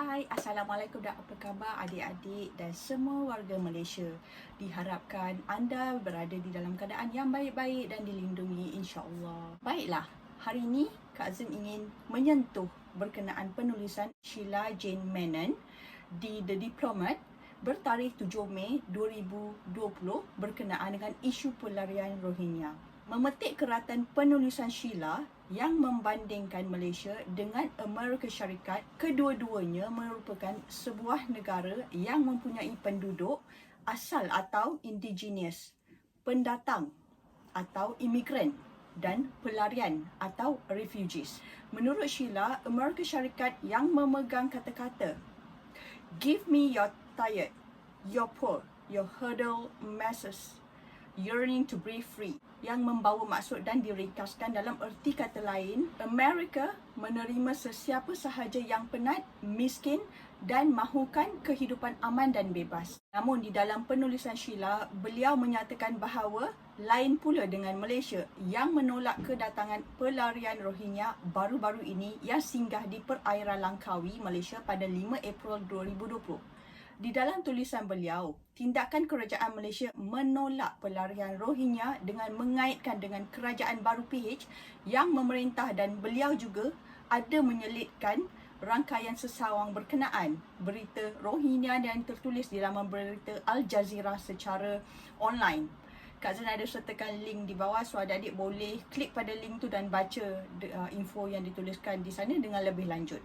Hai, Assalamualaikum dan apa khabar adik-adik dan semua warga Malaysia. Diharapkan anda berada di dalam keadaan yang baik-baik dan dilindungi insya-Allah. Baiklah, hari ini Kak Zin ingin menyentuh berkenaan penulisan Sheila Jane Menon di The Diplomat bertarikh 7 Mei 2020 berkenaan dengan isu pelarian Rohingya. Memetik keratan penulisan Sheila yang membandingkan Malaysia dengan Amerika Syarikat, kedua-duanya merupakan sebuah negara yang mempunyai penduduk asal atau indigenous, pendatang atau imigran dan pelarian atau refugees. Menurut Sheila, Amerika Syarikat yang memegang kata-kata "Give me your tired, your poor, your hurdle masses, yearning to breathe free" yang membawa maksud dan diringkaskan dalam erti kata lain, Amerika menerima sesiapa sahaja yang penat, miskin dan mahukan kehidupan aman dan bebas. Namun di dalam penulisan Sheila, beliau menyatakan bahawa lain pula dengan Malaysia yang menolak kedatangan pelarian Rohingya baru-baru ini yang singgah di perairan Langkawi, Malaysia pada 5 April 2020. Di dalam tulisan beliau, tindakan kerajaan Malaysia menolak pelarian Rohingya dengan mengaitkan dengan kerajaan baru PH yang memerintah, dan beliau juga ada menyelitkan rangkaian sesawang berkenaan berita Rohingya yang tertulis di laman berita Al Jazeera secara online. Kak Zin ada sertakan link di bawah, so adik-adik boleh klik pada link tu dan baca info yang dituliskan di sana dengan lebih lanjut.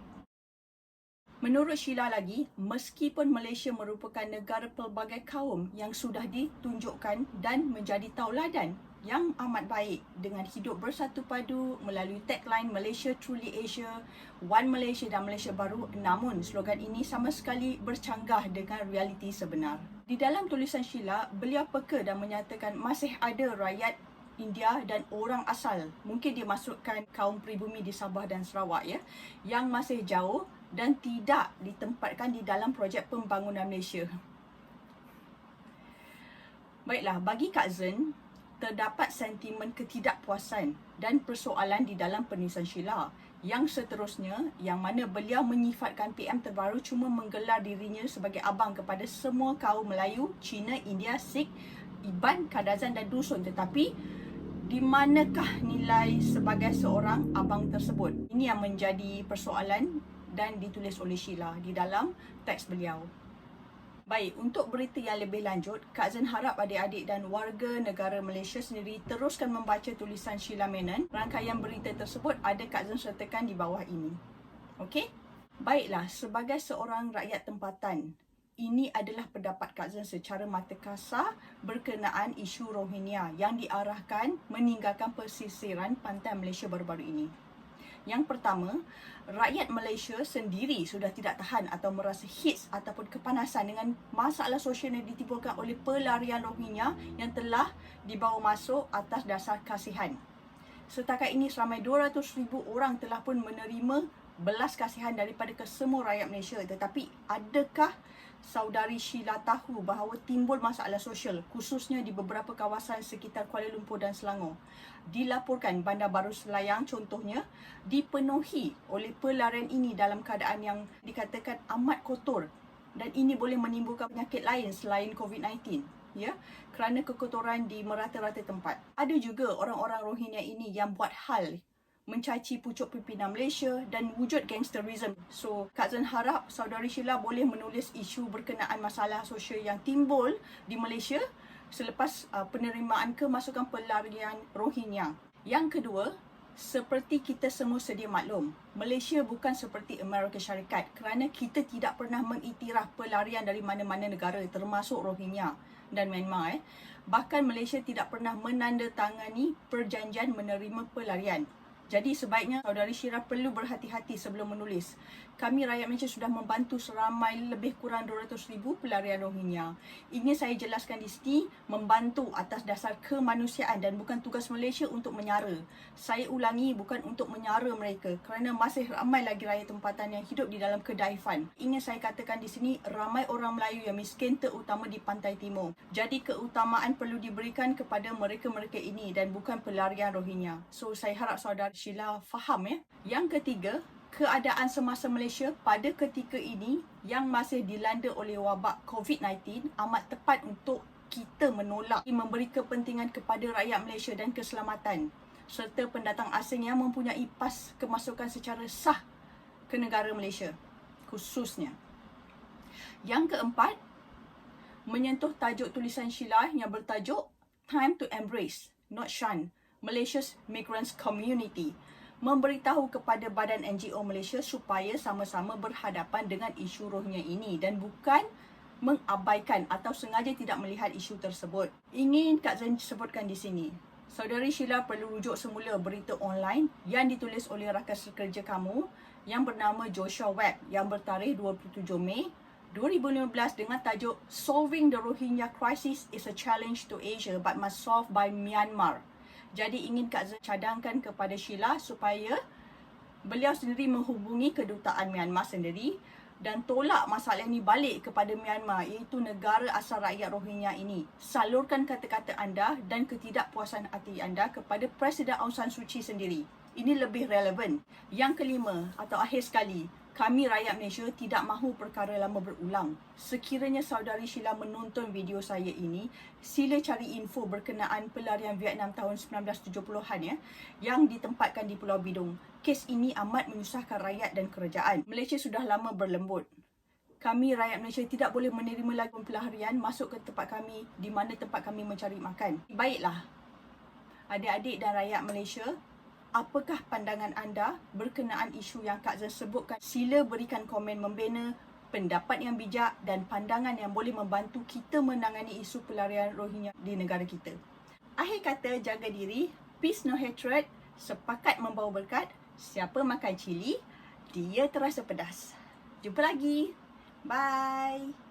Menurut Sheila lagi, meskipun Malaysia merupakan negara pelbagai kaum yang sudah ditunjukkan dan menjadi tauladan yang amat baik dengan hidup bersatu padu melalui tagline Malaysia Truly Asia, One Malaysia dan Malaysia Baru, namun slogan ini sama sekali bercanggah dengan realiti sebenar. Di dalam tulisan Sheila, beliau peka dan menyatakan masih ada rakyat India dan orang asal, mungkin dimasukkan kaum pribumi di Sabah dan Sarawak ya, yang masih jauh dan tidak ditempatkan di dalam projek pembangunan Malaysia. Baiklah, bagi Kak Zin, terdapat sentimen ketidakpuasan dan persoalan di dalam penulisan Sheila. Yang seterusnya, yang mana beliau menyifatkan PM terbaru cuma menggelar dirinya sebagai abang kepada semua kaum Melayu, Cina, India, Sikh, Iban, Kadazan dan Dusun. Tetapi, di manakah nilai sebagai seorang abang tersebut? Ini yang menjadi persoalan dan ditulis oleh Sheila di dalam teks beliau. Baik, untuk berita yang lebih lanjut, Kak Zin harap adik-adik dan warga negara Malaysia sendiri teruskan membaca tulisan Sheila Menon. Rangkaian berita tersebut ada Kak Zin sertakan di bawah ini. Okey? Baiklah, sebagai seorang rakyat tempatan, ini adalah pendapat Kak Zin secara mata kasar berkenaan isu Rohingya yang diarahkan meninggalkan pesisiran pantai Malaysia baru-baru ini. Yang pertama, rakyat Malaysia sendiri sudah tidak tahan atau merasa hits ataupun kepanasan dengan masalah sosial yang ditimbulkan oleh pelarian Rohingya yang telah dibawa masuk atas dasar kasihan. Setakat ini seramai 200,000 orang telah pun menerima belas kasihan daripada kesemua rakyat Malaysia. Tetapi adakah saudari Sheila tahu bahawa timbul masalah sosial khususnya di beberapa kawasan sekitar Kuala Lumpur dan Selangor? Dilaporkan Bandar Baru Selayang contohnya dipenuhi oleh pelarian ini dalam keadaan yang dikatakan amat kotor, dan ini boleh menimbulkan penyakit lain selain COVID-19. Ya, kerana kekotoran di merata-rata tempat. Ada juga orang-orang Rohingya ini yang buat hal mencaci pucuk pimpinan Malaysia dan wujud gangsterism. So, Kak Zin harap saudari Sheila boleh menulis isu berkenaan masalah sosial yang timbul di Malaysia selepas penerimaan kemasukan pelarian Rohingya. Yang kedua, seperti kita semua sedia maklum, Malaysia bukan seperti Amerika Syarikat kerana kita tidak pernah mengiktiraf pelarian dari mana-mana negara termasuk Rohingya dan Myanmar. Bahkan Malaysia tidak pernah menandatangani perjanjian menerima pelarian. Jadi sebaiknya saudari Sheila perlu berhati-hati sebelum menulis. Kami rakyat Malaysia sudah membantu seramai lebih kurang 200,000 pelarian Rohingya. Ingin saya jelaskan di sini, membantu atas dasar kemanusiaan dan bukan tugas Malaysia untuk menyara. Saya ulangi, bukan untuk menyara mereka kerana masih ramai lagi rakyat tempatan yang hidup di dalam kedaifan. Ingin saya katakan di sini, ramai orang Melayu yang miskin terutama di pantai timur. Jadi keutamaan perlu diberikan kepada mereka-mereka ini dan bukan pelarian Rohingya. So saya harap saudara Sheila faham ya. Yang ketiga, keadaan semasa Malaysia pada ketika ini yang masih dilanda oleh wabak COVID-19 amat tepat untuk kita menolak memberi kepentingan kepada rakyat Malaysia dan keselamatan serta pendatang asing yang mempunyai pas kemasukan secara sah ke negara Malaysia khususnya. Yang keempat, menyentuh tajuk tulisan Sheila yang bertajuk Time to Embrace, Not Shun, Malaysia's Migrants Community, memberitahu kepada badan NGO Malaysia supaya sama-sama berhadapan dengan isu Rohingya ini dan bukan mengabaikan atau sengaja tidak melihat isu tersebut. Ingin Kak Zan sebutkan di sini, Saudari Sheila perlu rujuk semula berita online yang ditulis oleh rakan sekerja kamu yang bernama Joshua Webb yang bertarikh 27 Mei 2015 dengan tajuk Solving the Rohingya Crisis is a Challenge to Asia but must solved by Myanmar. Jadi ingin Kak Zan cadangkan kepada Sheila supaya beliau sendiri menghubungi kedutaan Myanmar sendiri dan tolak masalah ini balik kepada Myanmar, iaitu negara asal rakyat Rohingya ini. Salurkan kata-kata anda dan ketidakpuasan hati anda kepada Presiden Aung San Suu Kyi sendiri. Ini lebih relevan. Yang kelima atau akhir sekali, kami rakyat Malaysia tidak mahu perkara lama berulang. Sekiranya saudari Sheila menonton video saya ini, sila cari info berkenaan pelarian Vietnam tahun 1970-an yang ditempatkan di Pulau Bidung. Kes ini amat menyusahkan rakyat dan kerajaan. Malaysia sudah lama berlembut. Kami rakyat Malaysia tidak boleh menerima lagi pelarian masuk ke tempat kami di mana tempat kami mencari makan. Baiklah, adik-adik dan rakyat Malaysia, apakah pandangan anda berkenaan isu yang Kak Zan sebutkan? Sila berikan komen membina pendapat yang bijak dan pandangan yang boleh membantu kita menangani isu pelarian Rohingya di negara kita. Akhir kata, jaga diri, peace no hatred, sepakat membawa berkat. Siapa makan cili, dia terasa pedas. Jumpa lagi. Bye.